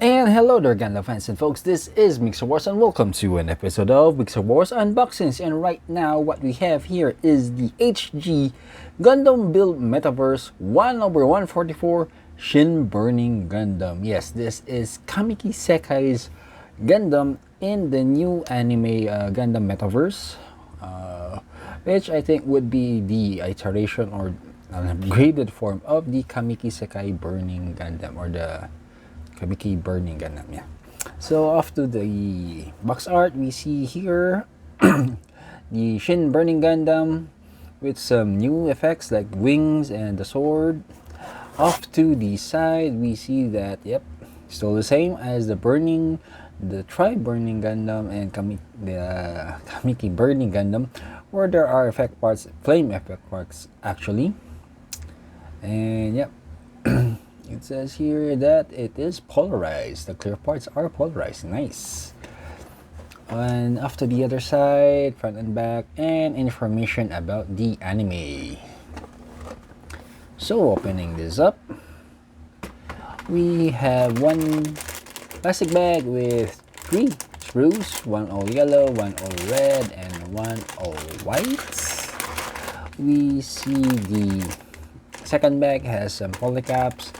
And hello there Gundam fans and folks, this is Mixer Wars and welcome to an episode of Mixer Wars Unboxings. And right now what we have here is the HG Gundam Build Metaverse 1/144 Shin Burning Gundam. Yes, this is Kamiki Sekai's Gundam in the new anime Gundam Metaverse, which I think would be the iteration or an upgraded form of the Kamiki Sekai Burning Gundam, or the Kamiki Burning Gundam, yeah. So off to the box art, we see here the Shin Burning Gundam with some new effects like wings and the sword. Off to the side, we see that, yep, still the same as the Tri-Burning Gundam and the Kamiki Burning Gundam, where there are effect parts, flame effect parts actually. And yep. It says here that it is polarized. The clear parts are polarized. Nice. And after the other side, front and back, and information about the anime. So opening this up, we have one plastic bag with 3 sprues, one all yellow, one all red, and one all white. We see the second bag has some polycaps,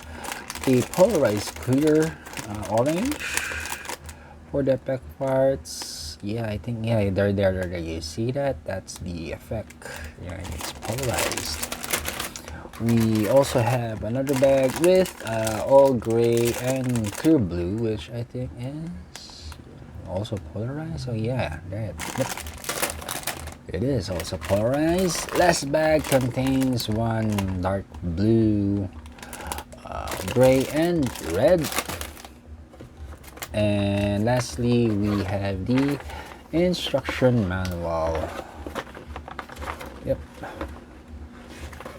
a polarized clear orange for the effect parts. Yeah, I think, yeah, there, you see that? That's the effect. Yeah, it's polarized. We also have another bag with all gray and clear blue, which I think is also polarized. So yeah, that, yep. It is also polarized. Last bag contains one dark blue, gray and red, and lastly we have the instruction manual. Yep.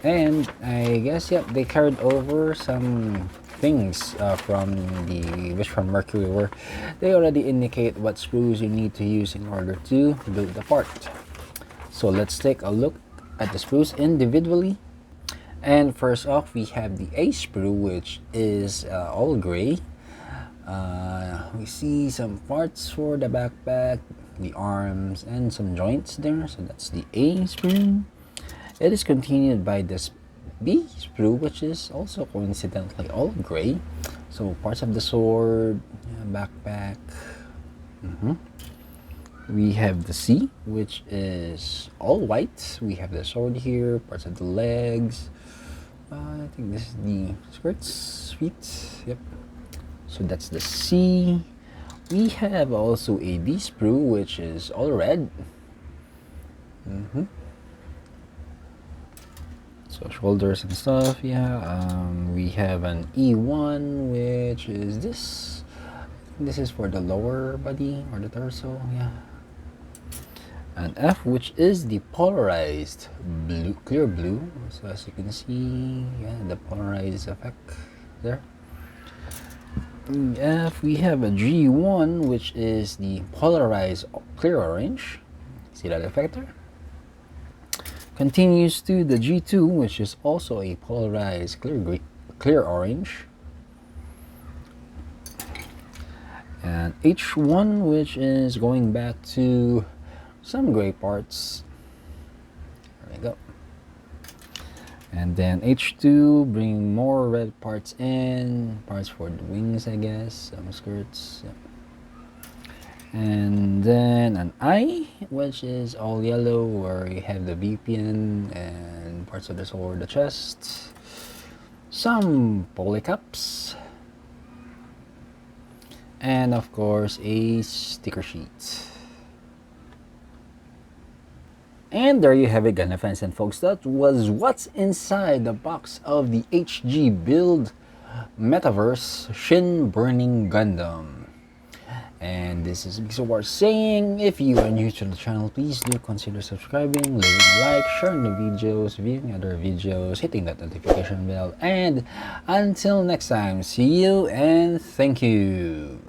And I guess, yep, they carried over some things from Mercury, where they already indicate what screws you need to use in order to build the part. So let's take a look at the sprues individually. And first off, we have the A sprue, which is all gray. We see some parts for the backpack, the arms, and some joints there. So that's the A sprue. It is continued by this B sprue, which is also coincidentally all gray. So parts of the sword, backpack. We have the C, which is all white. We have the sword here, parts of the legs. I think this is the skirts, feet. Yep. So that's the C. We have also a B sprue, which is all red. So shoulders and stuff. Yeah. We have an E1, which is this. This is for the lower body or the torso. Yeah. An F, which is the polarized blue, clear blue. So as you can see, yeah, the polarized effect there. F, we have a G1, which is the polarized clear orange. See that effect there? Continues to the G2, which is also a polarized clear orange. And H1, which is going back to some gray parts. There we go. And then H2, bring more red parts in, parts for the wings, I guess, some skirts. Yep. And then an I, which is all yellow, where you have the VPN and parts of the sword, the chest, some polycaps, and of course a sticker sheet. And there you have it, Gundam fans and folks. That was what's inside the box of the HG Build Metaverse Shin Burning Gundam. And this is Mixer Wars saying, if you are new to the channel, please do consider subscribing, leaving a like, sharing the videos, viewing other videos, hitting that notification bell. And until next time, see you and thank you.